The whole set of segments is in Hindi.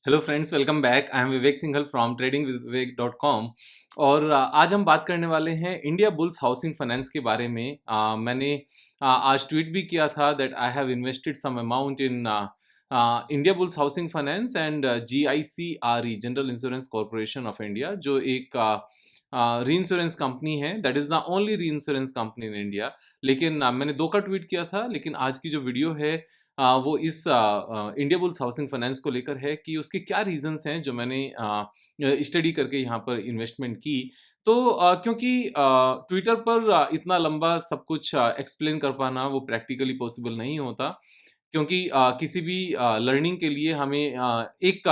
Hello friends, welcome back. I am Vivek Singhal from tradingwithvivek.com। और आज हम बात करने वाले हैं इंडिया बुल्स हाउसिंग फाइनेंस के बारे में। मैंने आज ट्वीट भी किया था that I have invested some amount in Indiabulls housing finance and GICRE, general insurance corporation of India, जो एक री इंश्योरेंस कंपनी है। That is the only reinsurance company in India. लेकिन मैंने दो का ट्वीट किया था, लेकिन आज की जो वीडियो है वो इस इंडिया बुल्स हाउसिंग फाइनेंस को लेकर है कि उसके क्या रीजंस हैं जो मैंने स्टडी करके यहाँ पर इन्वेस्टमेंट की। तो क्योंकि ट्विटर पर इतना लंबा सब कुछ एक्सप्लेन कर पाना वो प्रैक्टिकली पॉसिबल नहीं होता, क्योंकि किसी भी लर्निंग के लिए हमें एक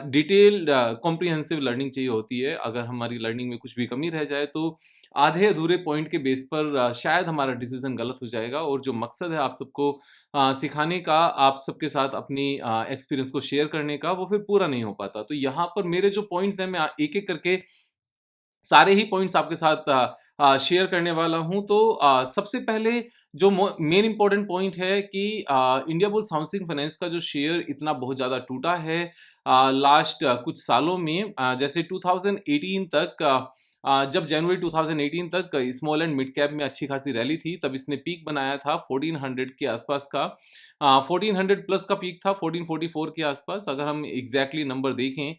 डिटेल्ड कॉम्प्रिहेंसिव लर्निंग चाहिए होती है। अगर हमारी लर्निंग में कुछ भी कमी रह जाए तो आधे अधूरे पॉइंट के बेस पर शायद हमारा डिसीजन गलत हो जाएगा, और जो मकसद है आप सबको सिखाने का, आप सबके साथ अपनी एक्सपीरियंस को शेयर करने का, वो फिर पूरा नहीं हो पाता। तो यहाँ पर मेरे जो पॉइंट्स हैं, मैं एक-एक करके सारे ही पॉइंट्स आपके साथ शेयर करने वाला हूँ। तो सबसे पहले जो मेन इम्पोर्टेंट पॉइंट है कि इंडिया बुल्स हाउसिंग फाइनेंस का जो शेयर इतना बहुत ज़्यादा टूटा है लास्ट कुछ सालों में। जैसे 2018 तक, जब जनवरी 2018 तक स्मॉल एंड मिड कैप में अच्छी खासी रैली थी, तब इसने पीक बनाया था 1400 के आसपास का। 1400 प्लस का पीक था 1444 के आसपास। अगर हम एग्जैक्टली नंबर देखें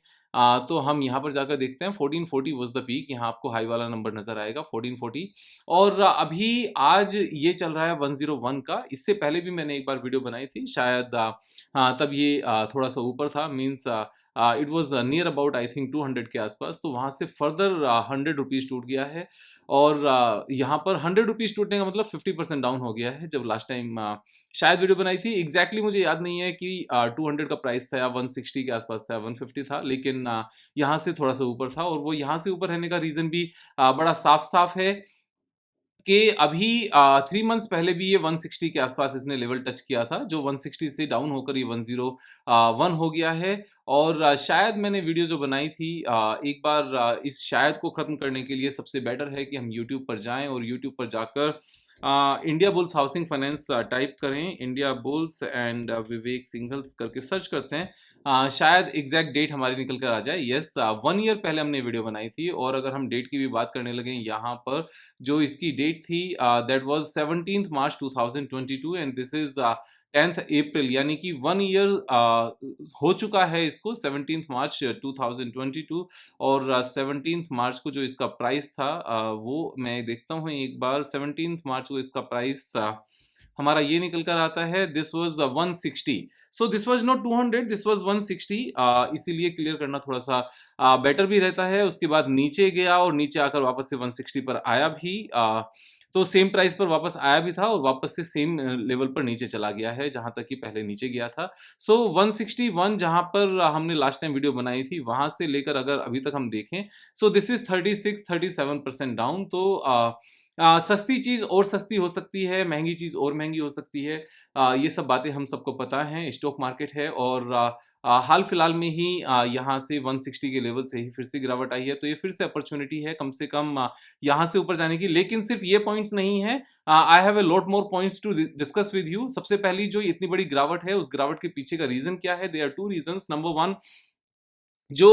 तो हम यहाँ पर जाकर देखते हैं 1440 वाज द पीक। यहाँ आपको हाई वाला नंबर नज़र आएगा 1440। और अभी आज ये चल रहा है 101 का। इससे पहले भी मैंने एक बार वीडियो बनाई थी, शायद तब ये थोड़ा सा ऊपर था, means it was near about I think 200 के आसपास। तो वहाँ से फर्दर 100 रुपीज़ टूट गया है। और यहाँ पर 100 रुपीज़ टूटने का मतलब 50% डाउन हो गया है। जब लास्ट टाइम शायद वीडियो बनाई थी, एग्जैक्टली मुझे याद नहीं है कि 200 का प्राइस था या 160 के आसपास था, 150 था, लेकिन यहाँ से थोड़ा सा ऊपर था। और वो यहाँ से ऊपर रहने का रीज़न भी बड़ा साफ साफ है कि अभी 3 मंथ्स पहले भी ये 160 के आसपास इसने लेवल टच किया था, जो 160 से डाउन होकर ये 101 हो गया है। और शायद मैंने वीडियो जो बनाई थी, एक बार इस शायद को ख़त्म करने के लिए सबसे बेटर है कि हम यूट्यूब पर जाएँ और यूट्यूब पर जाकर India bulls housing finance type करें, इंडिया बुल्स एंड विवेक सिंघल्स करके सर्च करते हैं। शायद एग्जैक्ट डेट हमारी निकल कर आ जाए। यस, 1 ईयर पहले हमने वीडियो बनाई थी। और अगर हम डेट की भी बात करने लगे यहाँ पर, जो इसकी डेट थी that was 17th March 2022 and this is 10th अप्रैल, यानी कि 1 ईयर हो चुका है इसको, 17th मार्च 2022। और 17th मार्च को जो इसका प्राइस था, वो मैं देखता हूँ एक बार। 17th मार्च को इसका प्राइस हमारा ये निकल कर आता है, this was 160। So this was not 200, this was 160। इसीलिए क्लियर करना थोड़ा सा बेटर भी रहता है। उसके बाद नीचे गया और नीचे आकर वापस से 160 पर आया भी। तो सेम प्राइस पर वापस आया भी था और वापस से सेम लेवल पर नीचे चला गया है जहां तक कि पहले नीचे गया था। सो 161 जहां पर हमने लास्ट टाइम वीडियो बनाई थी, वहां से लेकर अगर अभी तक हम देखें, सो दिस इज 36-37% डाउन। तो सस्ती चीज़ और सस्ती हो सकती है, महंगी चीज़ और महंगी हो सकती है। ये सब बातें हम सबको पता हैं, स्टॉक मार्केट है। और हाल फिलहाल में ही यहाँ से 160 के लेवल से ही फिर से गिरावट आई है। तो ये फिर से अपॉर्चुनिटी है कम से कम यहाँ से ऊपर जाने की। लेकिन सिर्फ ये पॉइंट्स नहीं है, I have a lot more points to discuss with you. सबसे पहली जो इतनी बड़ी गिरावट है, उस गिरावट के पीछे का रीजन क्या है? There are two reasons. Number one, जो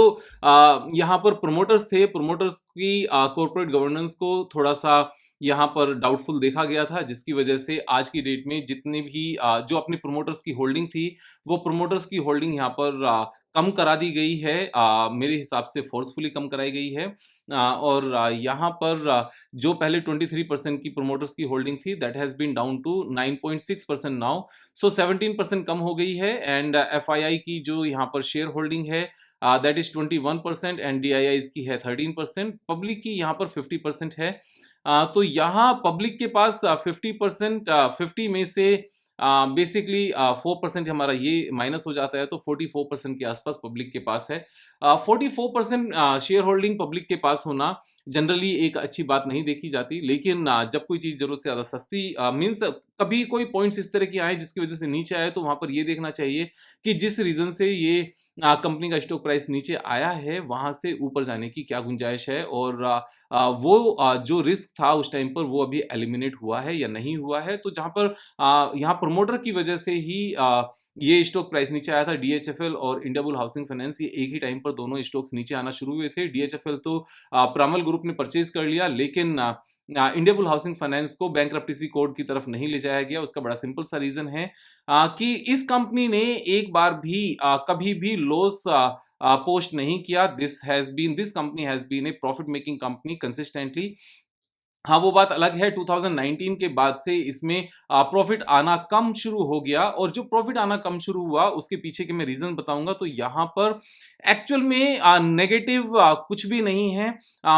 यहाँ पर प्रोमोटर्स थे, प्रोमोटर्स की कॉर्पोरेट गवर्नेंस को थोड़ा सा यहाँ पर डाउटफुल देखा गया था, जिसकी वजह से आज की डेट में जितने भी जो अपनी प्रोमोटर्स की होल्डिंग थी, वो प्रोमोटर्स की होल्डिंग यहाँ पर कम करा दी गई है। मेरे हिसाब से फोर्सफुली कम कराई गई है। और यहाँ पर जो पहले 23% की प्रोमोटर्स की होल्डिंग थी, that has been down to 9.6% now. So 17% कम हो गई है। एंड एफआईआई की जो यहाँ पर शेयर होल्डिंग है, दैट इज 21% एंड डीआईआईज की है 13%। पब्लिक की यहाँ पर 50% है। तो यहाँ पब्लिक के पास 50%, 50 में से बेसिकली 4% हमारा ये माइनस हो जाता है, तो 44% के आसपास पब्लिक के पास है। 44% शेयर होल्डिंग पब्लिक के पास होना जनरली एक अच्छी बात नहीं देखी जाती। लेकिन जब कोई चीज़ ज़रूरत से ज़्यादा सस्ती, मीन्स कभी कोई पॉइंट्स इस तरह के आए जिसकी वजह से नीचे आए, तो वहाँ पर ये देखना चाहिए कि जिस रीज़न से ये कंपनी का स्टॉक प्राइस नीचे आया है, वहाँ से ऊपर जाने की क्या गुंजाइश है। और वो जो रिस्क था उस टाइम पर वो अभी एलिमिनेट हुआ है या नहीं हुआ है। तो जहाँ पर यहाँ प्रमोटर की वजह से ही ये स्टॉक प्राइस नीचे आया था। डीएचएफएल और इंडिया बुल हाउसिंग फाइनेंस ये एक ही टाइम पर दोनों स्टॉक्स नीचे आना शुरू हुए थे। डीएचएफएल तो प्रामल ग्रुप ने परचेज कर लिया, लेकिन इंडिया बुल हाउसिंग फाइनेंस को बैंक्रप्टेसी कोड की तरफ नहीं ले जाया गया। उसका बड़ा सिंपल सा रीजन है कि इस कंपनी ने एक बार भी कभी भी लॉस पोस्ट नहीं किया। This company has been a profit making company consistently. हाँ, वो बात अलग है 2019 के बाद से इसमें प्रॉफिट आना कम शुरू हो गया, और जो प्रॉफिट आना कम शुरू हुआ उसके पीछे के मैं रीजन बताऊंगा। तो यहाँ पर एक्चुअल में नेगेटिव कुछ भी नहीं है।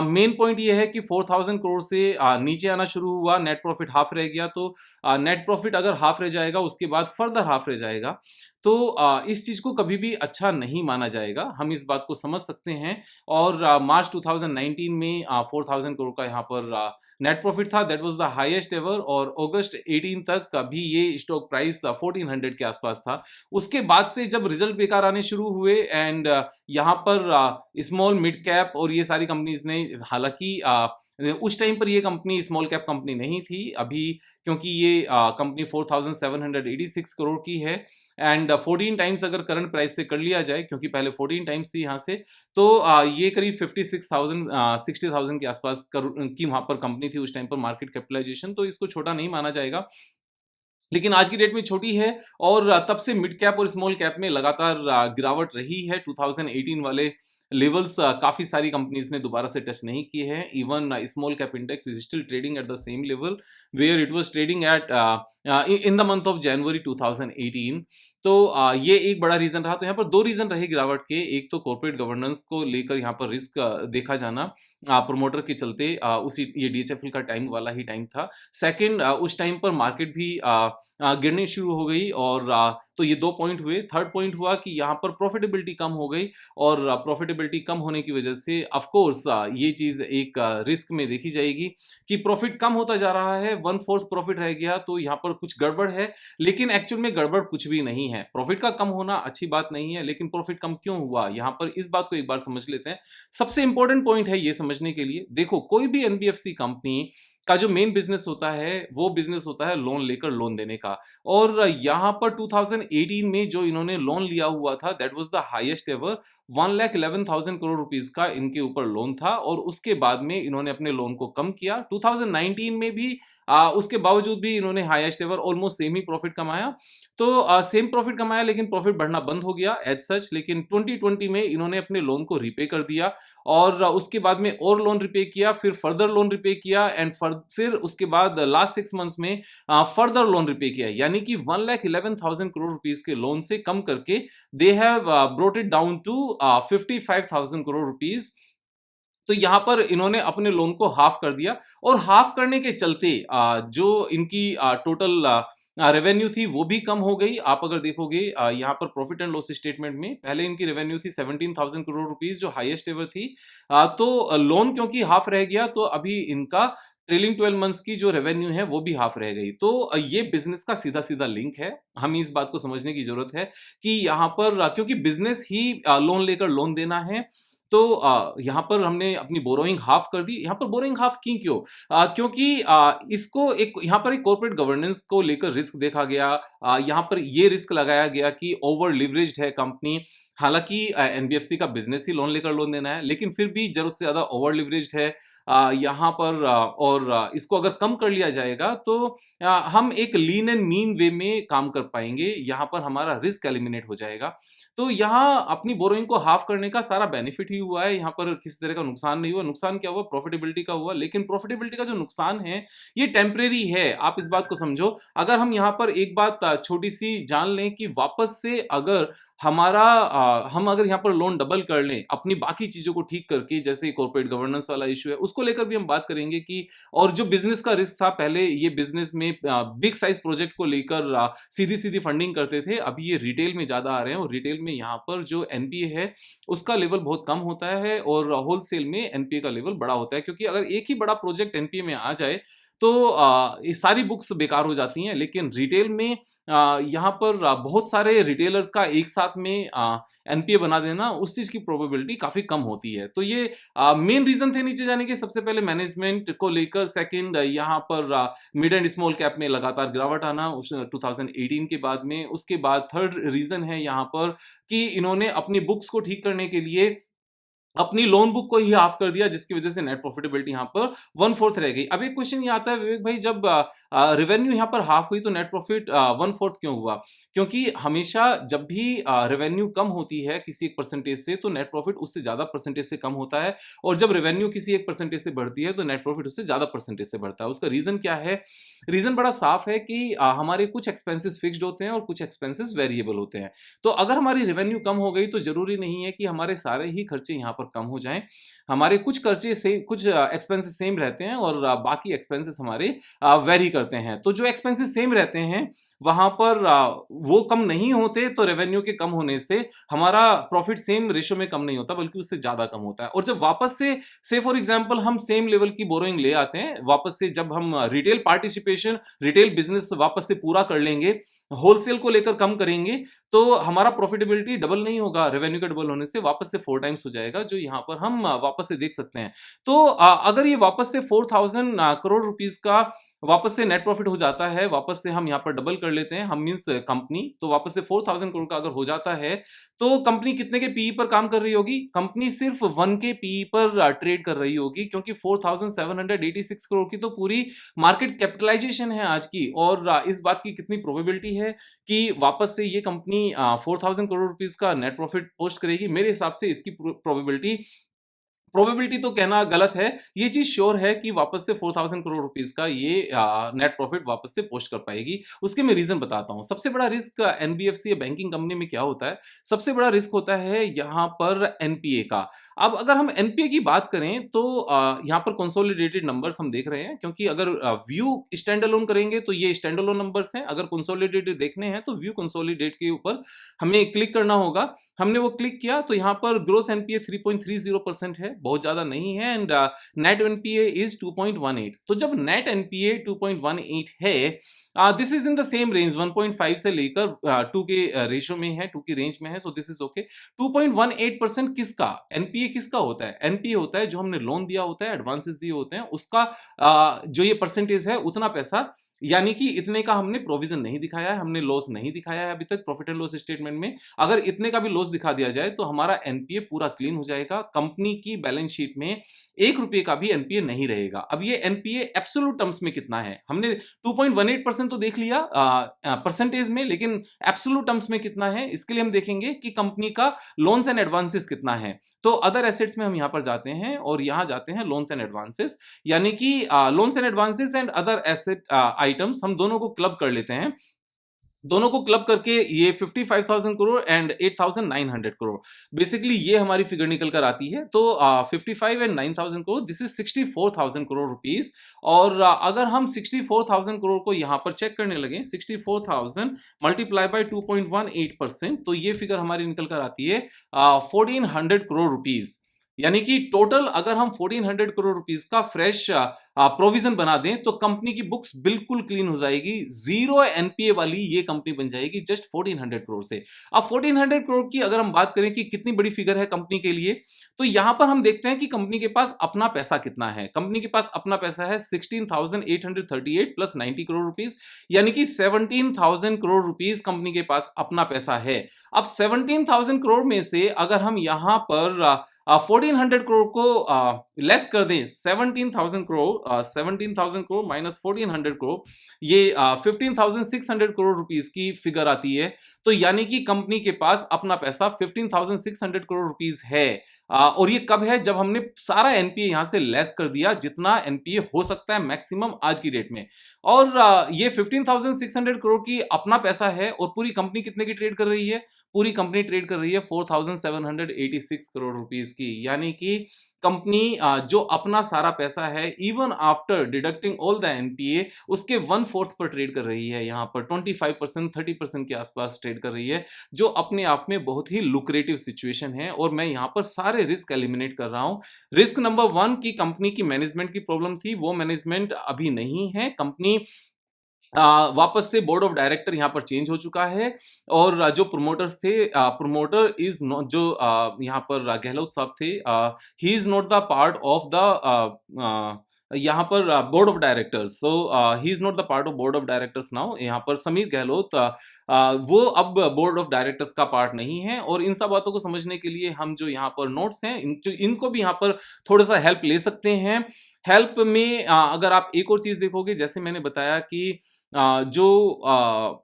मेन पॉइंट ये है कि 4000 करोड़ से नीचे आना शुरू हुआ, नेट प्रॉफिट हाफ रह गया। तो नेट प्रॉफिट अगर हाफ रह जाएगा उसके बाद फर्दर हाफ रह जाएगा, तो इस चीज को कभी भी अच्छा नहीं माना जाएगा। हम इस बात को समझ सकते हैं। और मार्च 2019 में 4000 करोड़ का यहाँ पर नेट प्रॉफिट था, that was the highest ever. और अगस्त 18 तक अभी ये स्टॉक प्राइस 1400 के आसपास था। उसके बाद से जब रिजल्ट बेकार आने शुरू हुए एंड यहाँ पर स्मॉल मिड कैप और ये सारी कंपनीज ने, हालांकि उस टाइम पर ये कंपनी स्मॉल कैप कंपनी नहीं थी अभी, क्योंकि ये कंपनी 4786 करोड़ की है। एंड 14 टाइम्स अगर करंट प्राइस से कर लिया जाए, क्योंकि पहले 14 टाइम्स थी यहाँ से, तो ये करीब 56,000 60,000 के आसपास की वहां पर कंपनी थी उस टाइम पर मार्केट कैपिटलाइजेशन। तो इसको छोटा नहीं माना जाएगा, लेकिन आज की डेट में छोटी है। और तब से मिड कैप और स्मॉल कैप में लगातार गिरावट रही है। 2018 वाले लेवल्स काफी सारी कंपनीज ने दोबारा से टच नहीं किए हैं। Even small cap index is still trading at the same level where it was trading at in the month of January 2018। तो ये एक बड़ा रीजन रहा। तो यहाँ पर दो रीजन रहे गिरावट के। एक तो कॉर्पोरेट गवर्नेंस को लेकर यहाँ पर रिस्क देखा जाना प्रमोटर के चलते, उसी ये डीएचएफएल का टाइम वाला ही टाइम था। सेकंड, उस टाइम पर मार्केट भी गिरने शुरू हो गई, और तो ये दो पॉइंट हुए। थर्ड पॉइंट हुआ कि यहाँ पर प्रॉफिटेबिलिटी कम हो गई, और प्रॉफिटेबिलिटी कम होने की वजह से ऑफ कोर्स ये चीज एक रिस्क में देखी जाएगी कि प्रॉफिट कम होता जा रहा है, 1/4 प्रॉफिट रह गया, तो यहाँ पर कुछ गड़बड़ है। लेकिन एक्चुअल में गड़बड़ कुछ भी नहीं है। प्रॉफिट का कम होना अच्छी बात नहीं है, लेकिन प्रॉफिट कम क्यों हुआ, यहाँ पर इस बात को एक बार समझ लेते हैं। सबसे इंपॉर्टेंट पॉइंट है ये समझने के लिए। देखो, कोई भी एनबीएफसी कंपनी का जो मेन बिजनेस होता है वो बिजनेस होता है लोन लेकर लोन देने का। और यहाँ पर 2018 में जो इन्होंने लोन लिया हुआ था, that was the highest ever. 1,11,000 crore rupees का इनके ऊपर लोन था, और उसके बाद में इन्होंने अपने लोन को कम किया। 2019 में भी उसके बावजूद भी इन्होंने हाईएस्ट एवर ऑलमोस्ट सेम ही प्रॉफिट कमाया। तो सेम प्रॉफिट कमाया, लेकिन प्रॉफिट बढ़ना बंद हो गया एज सच। लेकिन 2020 में इन्होंने अपने लोन को रिपे कर दिया, और उसके बाद में और लोन रिपे किया, फिर फर्दर लोन रिपे किया, एंड फिर उसके बाद लास्ट 6 मंथ्स में फर्दर लोन रिपे किया। यानी कि 1,11,000 करोड़ रुपीस के लोन से कम करके they have brought it down to 55,000 crore rupees. तो यहां पर इन्होंने अपने लोन को हाफ कर दिया, और हाफ करने के चलते जो इनकी टोटल रेवेन्यू थी वो भी कम हो गई। आप अगर देखोगे यहाँ पर प्रॉफिट एंड लॉस स्टेटमेंट में, पहले इनकी रेवेन्यू थी 17,000 करोड़ रुपीस, जो हाईएस्ट एवर थी। तो लोन क्योंकि हाफ रह गया, तो अभी इनका ट्रेलिंग 12 मंथ्स की जो रेवेन्यू है वो भी हाफ रह गई। तो ये बिजनेस का सीधा सीधा लिंक है। हमें इस बात को समझने की जरूरत है कि यहाँ पर क्योंकि बिजनेस ही लोन लेकर लोन देना है, तो यहाँ पर हमने अपनी बोरोइंग हाफ कर दी। यहाँ पर बोरोइंग हाफ की क्यों? क्योंकि इसको एक यहाँ पर एक कॉर्पोरेट गवर्नेंस को लेकर रिस्क देखा गया। यहाँ पर ये रिस्क लगाया गया कि ओवर लिवरेज्ड है कंपनी। हालांकि एनबीएफसी का बिजनेस ही लोन लेकर लोन देना है, लेकिन फिर भी जरूरत से ज्यादा ओवर लिवरेज्ड है यहाँ पर। और इसको अगर कम कर लिया जाएगा तो हम एक लीन एंड मीन वे में काम कर पाएंगे। यहाँ पर हमारा रिस्क एलिमिनेट हो जाएगा। तो यहाँ अपनी बोरोइंग को हाफ करने का सारा बेनिफिट ही हुआ है। यहाँ पर किसी तरह का नुकसान नहीं हुआ। नुकसान क्या हुआ? प्रॉफिटेबिलिटी का हुआ। लेकिन प्रॉफिटेबिलिटी का जो नुकसान है ये टेम्परेरी है, आप इस बात को समझो। अगर हम यहाँ पर एक बात छोटी सी जान लें कि वापस से अगर हमारा हम अगर यहाँ पर लोन डबल कर लें अपनी बाकी चीजों को ठीक करके, जैसे कॉर्पोरेट गवर्नेंस वाला इशू है उसको लेकर भी हम बात करेंगे कि, और जो बिजनेस का रिस्क था, पहले ये बिजनेस में बिग साइज प्रोजेक्ट को लेकर सीधी सीधी फंडिंग करते थे, अभी ये रिटेल में ज्यादा आ रहे हैं। और रिटेल में यहाँ पर जो एनपीए है उसका लेवल बहुत कम होता है, और होलसेल में एनपीए का लेवल बड़ा होता है। क्योंकि अगर एक ही बड़ा प्रोजेक्ट एनपीए में आ जाए तो ये सारी बुक्स बेकार हो जाती हैं। लेकिन रिटेल में यहाँ पर बहुत सारे रिटेलर्स का एक साथ में एनपीए बना देना, उस चीज़ की प्रोबेबिलिटी काफ़ी कम होती है। तो ये मेन रीज़न थे नीचे जाने के। सबसे पहले मैनेजमेंट को लेकर, सेकंड यहाँ पर मिड एंड स्मॉल कैप में लगातार गिरावट आना उस 2018 के बाद में। उसके बाद थर्ड रीज़न है यहाँ पर कि इन्होंने अपनी बुक्स को ठीक करने के लिए अपनी लोन बुक को ही हाफ कर दिया, जिसकी वजह से नेट प्रॉफिटेबिलिटी यहाँ पर 1/4 रह गई। अब एक क्वेश्चन ये आता है विवेक भाई, जब रेवेन्यू यहाँ पर हाफ हुई तो नेट प्रॉफिट 1/4 क्यों हुआ? क्योंकि हमेशा जब भी रेवेन्यू कम होती है किसी एक परसेंटेज से, तो नेट प्रॉफिट उससे ज्यादा परसेंटेज से कम होता है, और जब रेवेन्यू किसी एक परसेंटेज से बढ़ती है तो नेट प्रॉफिट उससे ज्यादा परसेंटेज से बढ़ता है। उसका रीजन क्या है? रीजन बड़ा साफ है कि हमारे कुछ एक्सपेंसेस फिक्स्ड होते हैं और कुछ एक्सपेंसेस वेरिएबल होते हैं। तो अगर हमारी रेवेन्यू कम हो गई तो जरूरी नहीं है कि हमारे सारे ही खर्चे यहाँ पर कम हो जाएं। हमारे कुछ खर्चे से कुछ एक्सपेंसेस सेम रहते हैं और बाकी एक्सपेंसेस हमारे वेरी करते हैं। तो जो एक्सपेंसेस सेम रहते हैं वहां पर वो कम नहीं होते, तो रेवेन्यू के कम होने से हमारा प्रॉफिट सेम रेशो में कम नहीं होता बल्कि उससे ज्यादा कम होता है। और जब वापस से फॉर एग्जांपल हम सेम लेवल की बोरोइंग ले आते हैं वापस से, जब हम रिटेल पार्टिसिपेशन, रिटेल बिजनेस वापस से पूरा कर लेंगे, होलसेल को लेकर कम करेंगे, तो हमारा प्रॉफिटेबिलिटी डबल नहीं होगा, रेवेन्यू का डबल होने से वापस से 4 टाइम्स हो जाएगा, जो यहाँ पर हम वापस से देख सकते हैं। तो अगर ये वापस से 4000 करोड़ रुपीस का वापस से नेट प्रॉफिट हो जाता है, वापस से हम यहाँ पर डबल कर लेते हैं, हम मींस कंपनी, तो वापस से 4000 करोड़ का अगर हो जाता है तो कंपनी कितने के पीई पर काम कर रही होगी? कंपनी सिर्फ 1 के पीई पर ट्रेड कर रही होगी, क्योंकि 4786 करोड़ की तो पूरी मार्केट कैपिटलाइजेशन है आज की। और इस बात की कितनी प्रोबेबिलिटी है कि वापस से ये कंपनी 4000 करोड़ रुपीस का नेट प्रॉफिट पोस्ट करेगी? मेरे हिसाब से इसकी प्रोबेबिलिटी प्रोबेबिलिटी तो कहना गलत है, ये चीज श्योर है कि वापस से 4000 करोड़ रुपीस का ये नेट प्रॉफिट वापस से पोस्ट कर पाएगी। उसके मैं रीजन बताता हूं। सबसे बड़ा रिस्क एनबीएफसी या बैंकिंग कंपनी में क्या होता है? सबसे बड़ा रिस्क होता है यहाँ पर एनपीए का। अब अगर हम एनपीए की बात करें तो यहाँ पर कंसोलिडेटेड नंबर्स हम देख रहे हैं, क्योंकि अगर व्यू स्टैंड अलोन करेंगे तो ये स्टैंड अलोन नंबर्स हैं, अगर कंसोलिडेटेड देखने हैं तो व्यू कंसोलिडेट के ऊपर हमें क्लिक करना होगा। हमने वो क्लिक किया तो यहाँ पर ग्रोस एनपीए 3.30% है, बहुत ज्यादा नहीं है, एंड नेट एनपीए इज 2.18। तो जब नेट एनपीए 2.18 है, this is in the same range, 1.5 से लेकर 2 के रेशियो में है, 2 की रेंज में है, सो दिस इज ओके। 2.18% किसका एनपीए किसका होता है? एनपीए होता है जो हमने लोन दिया होता है, एडवांसेस दिए होते हैं, उसका जो ये परसेंटेज है उतना पैसा, यानी कि इतने का हमने प्रोविजन नहीं दिखाया है, हमने लॉस नहीं दिखाया है अभी तक प्रॉफिट एंड लॉस स्टेटमेंट में। अगर इतने का भी लॉस दिखा दिया जाए तो हमारा एनपीए पूरा क्लीन हो जाएगा, कंपनी की बैलेंस शीट में 1 रुपए का भी एनपीए नहीं रहेगा। अब ये एनपीए एब्सोल्यूट टर्म्स में कितना है? हमने 2.18% तो देख लिया परसेंटेज में, लेकिन एब्सोल्यूट टर्म्स में कितना है इसके लिए हम देखेंगे कि कंपनी का लोन्स एंड एडवांसेस कितना है। तो अदर एसेट्स में हम यहां पर जाते हैं और यहां जाते हैं लोन्स एंड एडवांसेस, यानी कि loans and advances and other asset items, हम दोनों को क्लब कर लेते हैं। दोनों को क्लब करके ये 55,000 करोड़ एंड 8,900 करोड़, बेसिकली ये हमारी फिगर निकल कर आती है। तो 55 and 9,000 crore, this is 64,000 crore rupees. और अगर हम 64,000 करोड़ को यहां पर चेक करने लगे, 64,000 मल्टीप्लाई बाय 2.18%, तो ये फिगर हमारी निकल कर आती है 1400 करोड़ रुपीस। यानी कि टोटल अगर हम 1400 करोड़ रुपीस का फ्रेश प्रोविजन बना दें तो कंपनी की बुक्स बिल्कुल क्लीन हो जाएगी, जीरो एनपीए वाली ये कंपनी बन जाएगी जस्ट 1400 करोड़ से। अब 1400 करोड़ की अगर हम बात करें कि कितनी बड़ी फिगर है कंपनी के लिए, तो यहां पर हम देखते हैं कि कंपनी के पास अपना पैसा कितना है। कंपनी के पास अपना पैसा है 16,838 प्लस 90 करोड़ रुपीस, यानी कि 17,000 करोड़ रुपीस कंपनी के पास अपना पैसा है। अब 17,000 करोड़ में से अगर हम यहां पर 1400 करोड़ को लेस कर दें, 17,000 करोड़, 17,000 करोड़ माइनस 1400 करोड़, ये 15,600 करोड़ रुपीस की फिगर आती है। तो यानी कि कंपनी के पास अपना पैसा 15,600 करोड़ रुपीस है। और ये कब है? जब हमने सारा एनपीए यहां से लेस कर दिया, जितना एनपीए हो सकता है मैक्सिमम आज की डेट में। और ये 15,600 करोड़ की अपना पैसा है और पूरी कंपनी कितने की ट्रेड कर रही है? पूरी कंपनी ट्रेड कर रही है 4786 करोड़ रुपीस की, यानी कि कंपनी जो अपना सारा पैसा है even after deducting all the NPA उसके 1/4 पर ट्रेड कर रही है, यहाँ पर 25% 30% के आसपास ट्रेड कर रही है, जो अपने आप में बहुत ही लुक्रेटिव सिचुएशन है। और मैं यहाँ पर सारे रिस्क एलिमिनेट कर रहा हूँ। रिस्क नंबर 1 की कंपनी की मैनेजमेंट की प्रॉब्लम थी, वो मैनेजमेंट अभी नहीं है। कंपनी वापस से बोर्ड ऑफ डायरेक्टर यहाँ पर चेंज हो चुका है और जो प्रोमोटर्स थे, प्रोमोटर इज नॉट, जो यहाँ पर गहलोत साहब थे, he is not the part of the यहाँ पर board of directors, so he is not the part of board of directors now. यहाँ पर समीर गहलोत वो अब बोर्ड ऑफ डायरेक्टर्स का पार्ट नहीं है। और इन सब बातों को समझने के लिए हम जो यहाँ पर नोट्स हैं इनको भी यहाँ पर थोड़ा सा हेल्प ले सकते हैं। हेल्प में अगर आप एक और चीज देखोगे, जैसे मैंने बताया कि जो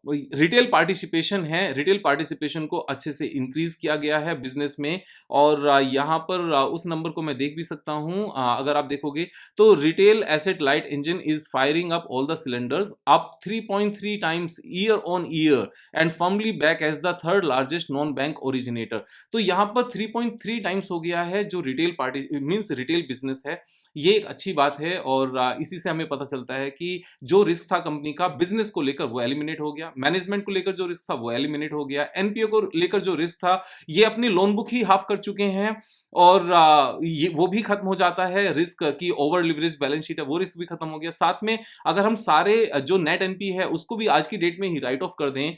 रिटेल पार्टिसिपेशन है, रिटेल पार्टिसिपेशन को अच्छे से इंक्रीज किया गया है बिजनेस में। और यहाँ पर उस नंबर को मैं देख भी सकता हूँ, अगर आप देखोगे तो retail asset light engine is firing up all the cylinders up 3.3 times year on year and firmly back as the third largest non bank originator. तो यहाँ पर 3.3 टाइम्स हो गया है जो retail party means retail business है। ये एक अच्छी बात है और इसी से हमें पता चलता है कि जो रिस्क था कंपनी का बिजनेस को लेकर वो एलिमिनेट हो गया, मैनेजमेंट को लेकर जो रिस्क था वो एलिमिनेट हो गया, एनपीओ को लेकर जो रिस्क था ये अपनी लोन बुक ही हाफ कर चुके हैं और ये वो भी खत्म हो जाता है। रिस्क की ओवर लिवरेज बैलेंस शीट है वो रिस्क भी खत्म हो गया। साथ में अगर हम सारे जो नेट एनपी है उसको भी आज की डेट में ही राइट ऑफ कर दें,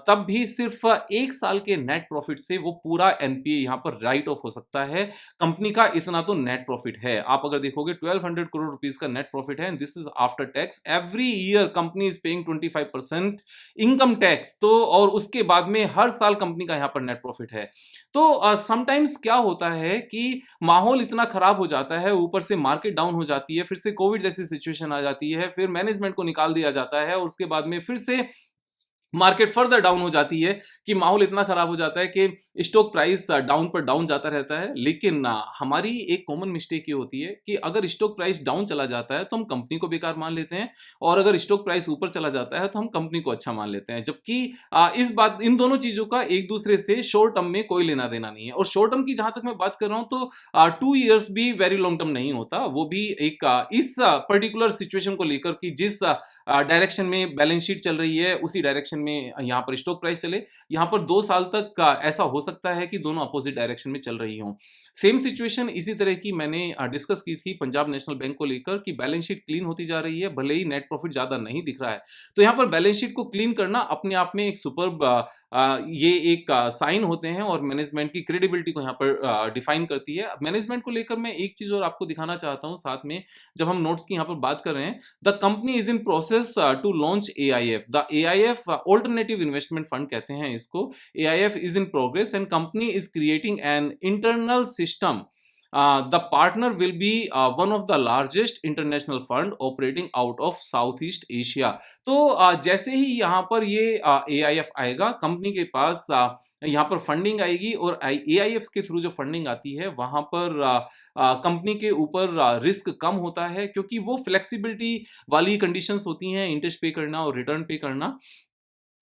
तब भी सिर्फ 1 साल के नेट प्रॉफिट से वो पूरा एनपीए यहाँ पर राइट ऑफ हो सकता है। कंपनी का इतना तो नेट प्रॉफिट है, आप अगर देखोगे 1200 करोड़ रुपीस का नेट प्रॉफिट है, this is after tax. Every year company is paying 25% income tax, तो और उसके बाद में हर साल कंपनी का यहाँ पर नेट प्रॉफिट है। तो समटाइम्स क्या होता है कि माहौल इतना खराब हो जाता है, ऊपर से मार्केट डाउन हो जाती है, फिर से कोविड जैसी सिचुएशन आ जाती है, फिर मैनेजमेंट को निकाल दिया जाता है और उसके बाद में फिर से मार्केट फर्दर डाउन हो जाती है कि माहौल इतना खराब हो जाता है कि स्टॉक प्राइस डाउन पर डाउन जाता रहता है। लेकिन हमारी एक कॉमन मिस्टेक ये होती है कि अगर स्टॉक प्राइस डाउन चला जाता है तो हम कंपनी को बेकार मान लेते हैं और अगर स्टॉक प्राइस ऊपर चला जाता है तो हम कंपनी को अच्छा मान लेते हैं, जबकि इन दोनों चीजों का एक दूसरे से शॉर्ट टर्म में कोई लेना देना नहीं है। और शॉर्ट टर्म की जहां तक मैं बात कर रहा हूं तो 2 ईयर्स भी वेरी लॉन्ग टर्म नहीं होता, वो भी एक इस पर्टिकुलर सिचुएशन को लेकर कि जिस डायरेक्शन में बैलेंस शीट चल रही है उसी डायरेक्शन में यहाँ पर स्टॉक प्राइस चले। यहाँ पर 2 साल तक ऐसा हो सकता है कि दोनों अपोजिट डायरेक्शन में चल रही हों। सेम सिचुएशन इसी तरह की मैंने डिस्कस की थी पंजाब नेशनल बैंक को लेकर कि बैलेंस शीट क्लीन होती जा रही है, भले ही नेट प्रॉफिट ज्यादा नहीं दिख रहा है। तो यहाँ पर बैलेंस शीट को क्लीन करना अपने आप में एक सुपर्ब ये एक साइन होते हैं और मैनेजमेंट की क्रेडिबिलिटी को यहाँ पर डिफाइन करती है। मैनेजमेंट को लेकर मैं एक चीज और आपको दिखाना चाहता हूँ साथ में, जब हम नोट्स की यहाँ पर बात कर रहे हैं, the company is in process to launch AIF. The AIF alternative investment fund कहते हैं इसको। AIF is in progress and company is creating an internal system. The partner will be one of the largest international fund operating out of Southeast Asia। तो जैसे ही यहाँ पर ये AIF आएगा, कंपनी के पास यहाँ पर फंडिंग आएगी और AIF के थ्रू जो फंडिंग आती है वहां पर कंपनी के ऊपर रिस्क कम होता है, क्योंकि वो फ्लेक्सिबिलिटी वाली कंडीशंस होती हैं, इंटरेस्ट पे करना और रिटर्न पे करना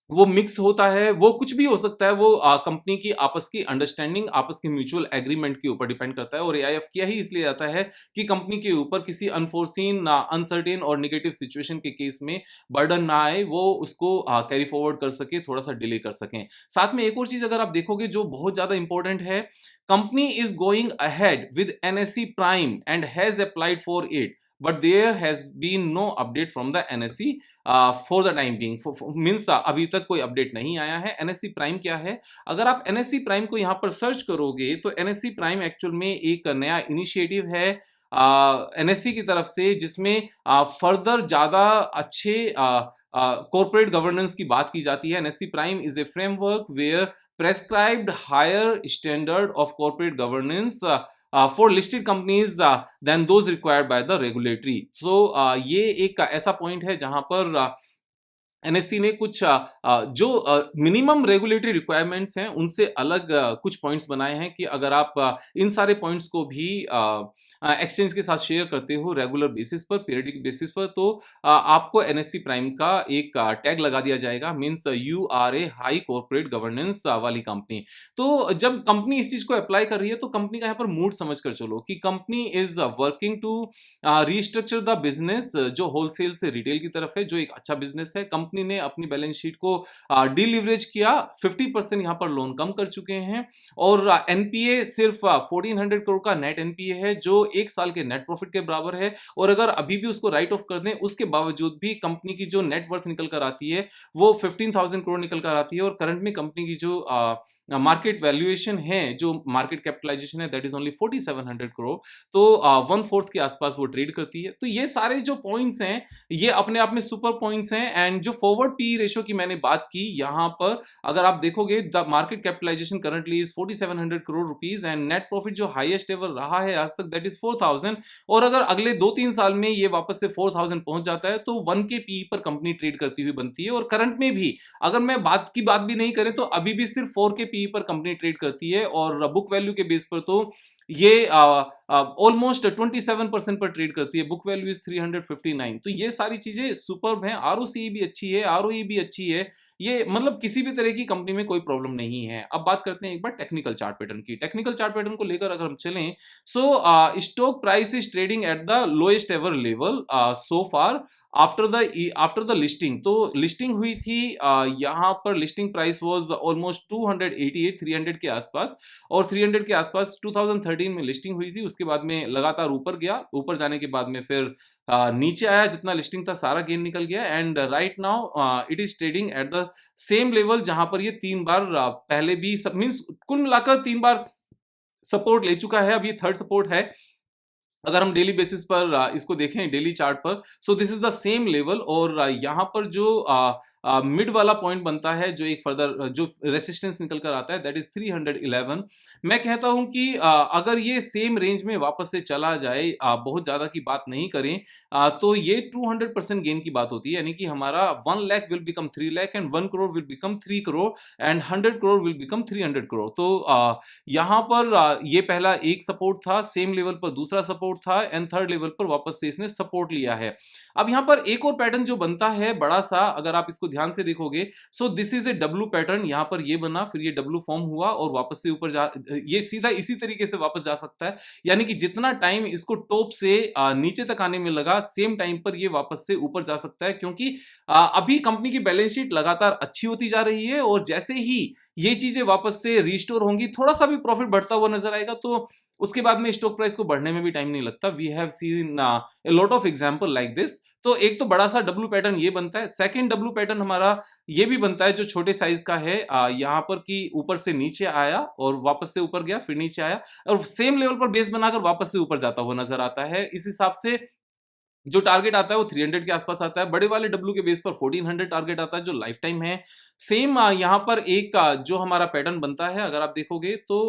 वो मिक्स होता है, वो कुछ भी हो सकता है, वो कंपनी की आपस की अंडरस्टैंडिंग, आपस की म्यूचुअल एग्रीमेंट के ऊपर डिपेंड करता है। और एआईएफ किया ही इसलिए जाता है कि कंपनी के ऊपर किसी अनफोर्सीन, अनसर्टेन और नेगेटिव सिचुएशन के केस में बर्डन ना आए, वो उसको कैरी फॉरवर्ड कर सके, थोड़ा सा डिले कर सकें। साथ में एक और चीज अगर आप देखोगे जो बहुत ज्यादा इंपॉर्टेंट है, company is going ahead with NSC prime and has applied for it, but there has been no update from the NSE for the time being। Means अभी तक कोई अपडेट नहीं आया है। NSE प्राइम क्या है? अगर आप NSE प्राइम को यहाँ पर सर्च करोगे तो NSE प्राइम एक्चुअल में एक नया इनिशिएटिव है NSE की तरफ से, जिसमें फर्दर ज्यादा अच्छे कॉर्पोरेट गवर्नेंस की बात की जाती है। NSE prime is a framework where prescribed higher standard of corporate governance for listed companies than those required by the regulatory। So ये एक ऐसा पॉइंट है जहां पर एनएससी ने कुछ जो मिनिमम रेगुलेटरी रिक्वायरमेंट्स हैं उनसे अलग कुछ पॉइंट्स बनाए हैं कि अगर आप इन सारे पॉइंट्स को भी एक्सचेंज के साथ शेयर करते हो रेगुलर बेसिस पर, पीरियडिक बेसिस पर, तो आपको एनएससी प्राइम का एक टैग लगा दिया जाएगा, means you are a high corporate governance वाली कंपनी। तो जब कंपनी इस चीज को अप्लाई कर रही है तो कंपनी का यहाँ पर मूड समझ कर चलो कि company is working to restructure the business जो होलसेल से रिटेल की तरफ है, जो एक अच्छा बिजनेस है। कंपनी ने अपनी बैलेंस शीट को डीलिवरेज किया, 50% यहाँ पर लोन कम कर चुके हैं और एनपीए सिर्फ 1400 करोड़ का नेट एनपीए है जो एक साल के नेट प्रॉफिट के बराबर है। और अगर अभी भी उसको राइट ऑफ कर दें उसके बावजूद भी कंपनी की जो नेट वर्थ निकल कर आती है वो 15,000 करोड़ निकल कर आती है और करंट में कंपनी की जो मार्केट वैल्यूएशन है, जो मार्केट कैपिटलाइजेशन है, दैट इज ओनली 4700 करोड़। तो 1/4 के आसपास वो ट्रेड करती है। तो ये सारे जो पॉइंट्स हैं ये अपने आप में सुपर पॉइंट्स हैं। एंड जो फॉरवर्ड पी रेशियो की मैंने बात की यहाँ पर अगर आप देखोगे the market capitalisation currently is 4700 crore rupees and net profit जो हाईएस्ट एवर रहा है आज तक दैट इज 4000। और अगर अगले 2-3 साल में ये वापस से 4000 पहुंच जाता है तो 1 के पी पर कंपनी ट्रेड करती हुई बनती है। और करंट में भी अगर मैं बात भी नहीं करें तो अभी भी सिर्फ 4 के पी पर कंपनी ट्रेड करती है और बुक वैल्यू के बेस पर तो ये ऑलमोस्ट 27% पर ट्रेड करती है। Book value is 359। तो ये सारी चीजें सुपर्ब हैं। आरओसी भी अच्छी है, आरओई भी अच्छी है। ये मतलब किसी भी तरह की कंपनी में कोई प्रॉब्लम नहीं है। अब बात करते हैं एक बार टेक्निकल चार्ट पैटर्न की। टेक्निकल चार्ट पैटर्न को लेकर अगर हम चलें सो stock price is trading at the lowest ever level so far after the listing. तो लिस्टिंग हुई थी यहाँ पर लिस्टिंग प्राइस वाज ऑलमोस्ट 288 300 के आसपास और 300 के आसपास 2013 में लिस्टिंग हुई थी। उसके बाद में लगातार ऊपर गया, ऊपर जाने के बाद में फिर नीचे आया, जितना लिस्टिंग था सारा गेन निकल गया and right now it is trading at the same level जहां पर ये 3 बार पहले भी मींस कुल मिलाकर 3 बार सपोर्ट ले चुका है। अब ये थर्ड सपोर्ट है अगर हम डेली बेसिस पर इसको देखें डेली चार्ट पर। सो this is the same level और यहाँ पर जो मिड वाला पॉइंट बनता है, जो एक फर्दर जो रेसिस्टेंस निकल कर आता है दैट इज 311। मैं कहता हूं कि अगर ये सेम रेंज में वापस से चला जाए, बहुत ज्यादा की बात नहीं करें, तो ये 200% गेन की बात होती है। यानी कि हमारा 1 lakh will become 3 lakh and 1 crore will become 3 crore and 100 crore will become 300 crore. तो यहाँ पर ये पहला एक सपोर्ट था, सेम लेवल पर दूसरा सपोर्ट था एंड थर्ड लेवल पर वापस से इसने सपोर्ट लिया है। अब यहाँ पर एक और पैटर्न जो बनता है बड़ा सा, अगर आप इसको ध्यान से देखोगे सो this is A W pattern. यहाँ पर ये बना, फिर ये डब्ल्यू फॉर्म हुआ और वापस से ऊपर जा, ये सीधा इसी तरीके से वापस जा सकता है। यानी कि जितना टाइम इसको टॉप से नीचे तक आने में लगा सेम टाइम पर ये वापस से ऊपर जा सकता है, क्योंकि अभी कंपनी की बैलेंस शीट लगातार अच्छी होती जा रही है और जैसे ही ये चीजें वापस से रिस्टोर होंगी, थोड़ा सा भी प्रॉफिट बढ़ता हुआ नजर आएगा तो उसके बाद में स्टॉक प्राइस को बढ़ने में भी टाइम नहीं लगता। We have seen a lot of example like this. तो एक तो बड़ा सा डब्ल्यू पैटर्न ये बनता है। सेकंड डब्ल्यू पैटर्न हमारा ये भी बनता है जो छोटे साइज का है, यहाँ पर कि ऊपर से नीचे आया और वापस से ऊपर गया, फिर नीचे आया और सेम लेवल पर बेस बनाकर वापस से ऊपर जाता हुआ नजर आता है। इस हिसाब से जो टारगेट आता है वो 300 के आसपास आता है। बड़े वाले डब्ल्यू के बेस पर 1400 टारगेट आता है जो लाइफ टाइम है। सेम यहाँ पर एक जो हमारा पैटर्न बनता है अगर आप देखोगे तो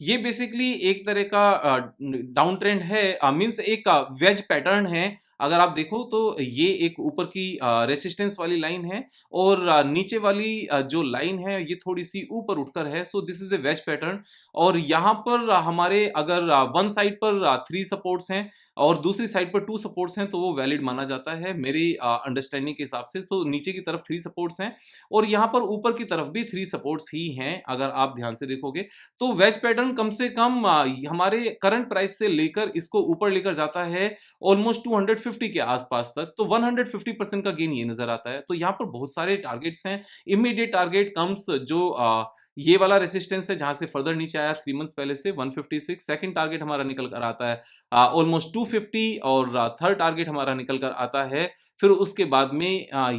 ये बेसिकली एक तरह का डाउन ट्रेंड है, मींस एक वेज पैटर्न है। अगर आप देखो तो ये एक ऊपर की रेसिस्टेंस वाली लाइन है और नीचे वाली जो लाइन है ये थोड़ी सी ऊपर उठकर है। So this is a wedge pattern और यहाँ पर हमारे अगर वन साइड पर 3 सपोर्ट्स हैं और दूसरी साइड पर 2 सपोर्ट्स हैं तो वो वैलिड माना जाता है मेरी अंडरस्टैंडिंग के हिसाब से। तो नीचे की तरफ 3 सपोर्ट्स हैं और यहाँ पर ऊपर की तरफ भी 3 सपोर्ट्स ही हैं अगर आप ध्यान से देखोगे। तो वेज पैटर्न कम से कम हमारे करंट प्राइस से लेकर इसको ऊपर लेकर जाता है ऑलमोस्ट 250 के आसपास तक। तो 150% का गेन ये नजर आता है। तो यहाँ पर बहुत सारे टारगेट्स हैं। इमीडिएट टारगेट कम्स जो ये वाला रेसिस्टेंस है जहां से फर्दर नीचे आया 3 मंथ्स पहले से 156। सेकंड टारगेट हमारा निकल कर आता है ऑलमोस्ट 250 और थर्ड टारगेट हमारा निकल कर आता है फिर उसके बाद में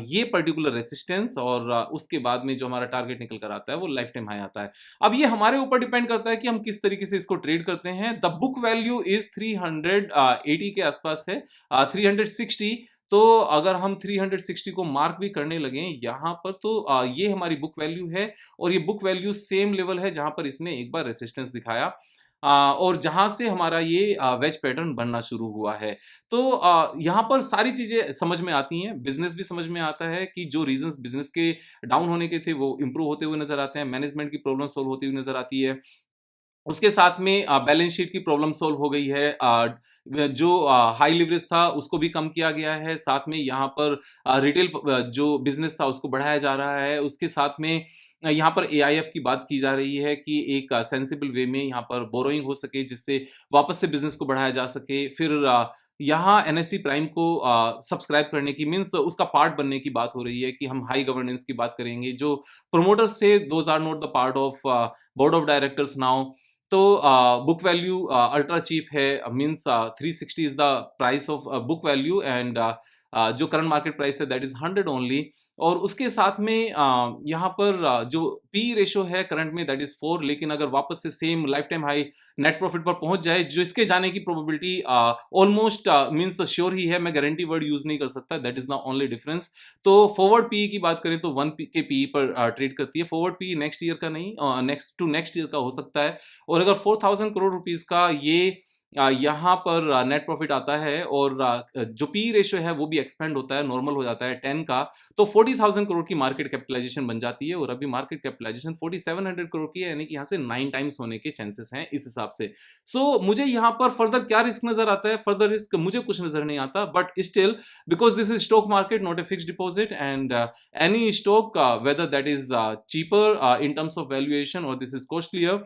ये पर्टिकुलर रेसिस्टेंस और उसके बाद में जो हमारा टारगेट निकल कर आता है वो लाइफ टाइम हाई आता है। अब ये हमारे ऊपर डिपेंड करता है कि हम किस तरीके से इसको ट्रेड करते हैं। द बुक वैल्यू इज 380 के आसपास है, 360। तो अगर हम 360 को मार्क भी करने लगे यहाँ पर तो ये हमारी बुक वैल्यू है और ये बुक वैल्यू सेम लेवल है जहां पर इसने एक बार रेसिस्टेंस दिखाया। और जहाँ से हमारा ये वेज पैटर्न बनना शुरू हुआ है। तो यहाँ पर सारी चीज़ें समझ में आती हैं, बिज़नेस भी समझ में आता है कि जो रीज़न्स बिज़नेस के डाउन होने के थे वो इम्प्रूव होते हुए नज़र आते हैं, मैनेजमेंट की प्रॉब्लम सॉल्व होती हुई नज़र आती है। उसके साथ में बैलेंस शीट की प्रॉब्लम सॉल्व हो गई है। जो हाई लिवरेज था उसको भी कम किया गया है। साथ में यहाँ पर रिटेल जो बिज़नेस था उसको बढ़ाया जा रहा है। उसके साथ में यहाँ पर एआईएफ की बात की जा रही है कि एक सेंसिबल वे में यहाँ पर बोरोइंग हो सके जिससे वापस से बिज़नेस को बढ़ाया जा सके। फिर यहाँ एनएससी प्राइम को सब्सक्राइब करने की मीन्स उसका पार्ट बनने की बात हो रही है कि हम हाई गवर्नेंस की बात करेंगे। जो प्रोमोटर्स थे those are not the part of board of directors now. तो बुक वैल्यू अल्ट्रा चीप है means 360 is the price of book value and जो करंट मार्केट प्राइस है दैट इज 100 ओनली। और उसके साथ में यहाँ पर जो पी रेशो है करंट में दैट इज 4, लेकिन अगर वापस से same lifetime high net profit पर पहुंच जाए जो इसके जाने की प्रोबेबिलिटी ऑलमोस्ट मीन्स श्योर ही है। मैं गारंटी वर्ड यूज नहीं कर सकता, that is the only difference. तो फॉरवर्ड पी की बात करें तो 1 के पी पर ट्रेड करती है। फॉरवर्ड पी नेक्स्ट ईयर का नहीं, नेक्स्ट टू नेक्स्ट ईयर का हो सकता है। और अगर 4,000 करोड़ रुपीस का ये यहाँ पर नेट प्रॉफिट आता है और जो पी रेशियो है वो भी एक्सपेंड होता है, नॉर्मल हो जाता है 10 का, तो 40,000 करोड़ की मार्केट कैपिटलाइजेशन बन जाती है। और अभी मार्केट कैपिटलाइजेशन 4,700 करोड़ की है, यानी कि यहाँ से 9 टाइम्स होने के चांसेस हैं इस हिसाब से। सो मुझे यहाँ पर फर्दर क्या रिस्क नजर आता है? फर्दर रिस्क मुझे कुछ नजर नहीं आता, but still because this is stock market not a fix deposit and any stock whether that is cheaper in terms of valuation और दिस इज कॉस्टलियर,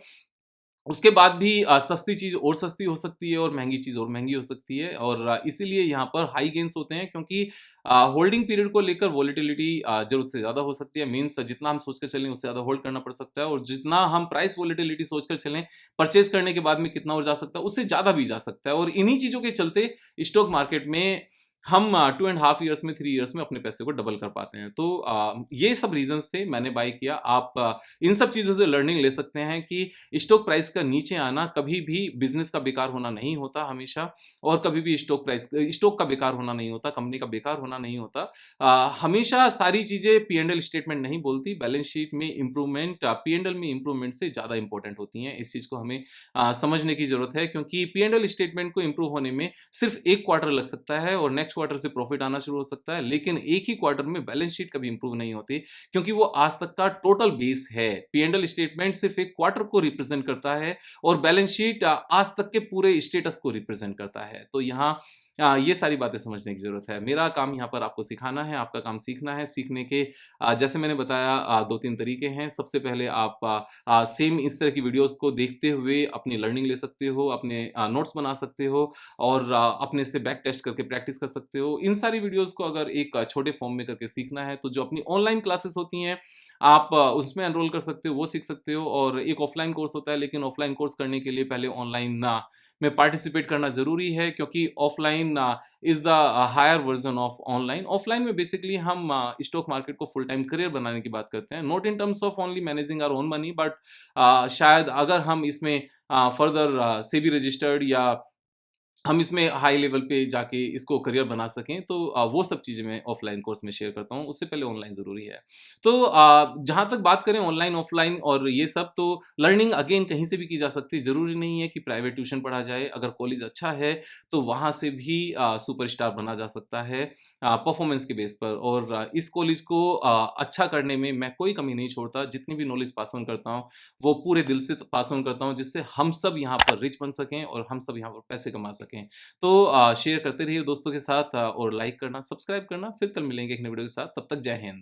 उसके बाद भी सस्ती चीज़ और सस्ती हो सकती है और महँगी चीज़ और महँगी हो सकती है। और इसीलिए यहाँ पर हाई गेन्स होते हैं क्योंकि होल्डिंग पीरियड को लेकर वॉलेटिलिटी ज़रूरत से ज़्यादा हो सकती है। मीन्स जितना हम सोच के चलें उससे ज़्यादा होल्ड करना पड़ सकता है, और जितना हम प्राइस वॉलेटिलिटी सोच कर चलें परचेज़ करने के बाद में कितना और जा सकता है, उससे ज़्यादा भी जा सकता है। और इन्हीं चीज़ों के चलते स्टॉक मार्केट में हम 2 एंड हाफ ईयर्स में 3 इयर्स में अपने पैसे को डबल कर पाते हैं। तो ये सब रीज़न्स थे मैंने बाय किया। आप इन सब चीज़ों से लर्निंग ले सकते हैं कि स्टॉक प्राइस का नीचे आना कभी भी बिज़नेस का बेकार होना नहीं होता हमेशा, और कभी भी स्टॉक का बेकार होना नहीं होता, कंपनी का बेकार होना नहीं होता। हमेशा सारी चीज़ें पी-एंड-एल स्टेटमेंट नहीं बोलती, बैलेंस शीट में इम्प्रूवमेंट पी-एंड-एल में इम्प्रूवमेंट से ज़्यादा इंपॉर्टेंट होती हैं। इस चीज़ को हमें समझने की ज़रूरत है, क्योंकि पी-एंड-एल स्टेटमेंट को इम्प्रूव होने में सिर्फ 1 क्वार्टर लग सकता है और नेक्स्ट क्वार्टर से प्रॉफिट आना शुरू हो सकता है, लेकिन एक ही क्वार्टर में बैलेंस शीट कभी इंप्रूव नहीं होती, क्योंकि वो आज तक का टोटल बेस है। पी-एंड-एल स्टेटमेंट सिर्फ एक क्वार्टर को रिप्रेजेंट करता है और बैलेंस शीट आज तक के पूरे स्टेटस को रिप्रेजेंट करता है। तो यहाँ ये सारी बातें समझने की ज़रूरत है। मेरा काम यहाँ पर आपको सिखाना है, आपका काम सीखना है। सीखने के जैसे मैंने बताया 2-3 तरीके हैं। सबसे पहले आप सेम इस तरह की वीडियोज़ को देखते हुए अपनी लर्निंग ले सकते हो, अपने नोट्स बना सकते हो और अपने से बैक टेस्ट करके प्रैक्टिस कर सकते हो। इन सारी वीडियोज़ को अगर एक छोटे फॉर्म में करके सीखना है, तो जो अपनी ऑनलाइन क्लासेस होती हैं, आप उसमें एनरोल कर सकते हो, वो सीख सकते हो। और एक ऑफलाइन कोर्स होता है, लेकिन ऑफलाइन कोर्स करने के लिए पहले ऑनलाइन में पार्टिसिपेट करना ज़रूरी है, क्योंकि offline is the higher version of online. Offline में बेसिकली हम स्टॉक मार्केट को फुल टाइम करियर बनाने की बात करते हैं, not in terms of only managing our own money, but शायद अगर हम इसमें फर्दर सेबी रजिस्टर्ड या हम इसमें हाई लेवल पे जाके इसको करियर बना सकें, तो वो सब चीज़ें मैं ऑफलाइन कोर्स में शेयर करता हूँ, उससे पहले ऑनलाइन ज़रूरी है। तो जहाँ तक बात करें ऑनलाइन, ऑफलाइन और ये सब, तो लर्निंग अगेन कहीं से भी की जा सकती है, ज़रूरी नहीं है कि प्राइवेट ट्यूशन पढ़ा जाए। अगर कॉलेज अच्छा है, तो वहाँ से भी सुपरस्टार बना जा सकता है परफॉर्मेंस के बेस पर। और इस कॉलेज को अच्छा करने में मैं कोई कमी नहीं छोड़ता, जितनी भी नॉलेज पास ऑन करता हूँ, वो पूरे दिल से पास ऑन करता हूँ, जिससे हम सब यहाँ पर रिच बन सकें और हम सब यहाँ पर पैसे कमा सकें। तो शेयर करते रहिए दोस्तों के साथ और लाइक करना, सब्सक्राइब करना। फिर कल मिलेंगे एक नई वीडियो के साथ, तब तक जय हिंद।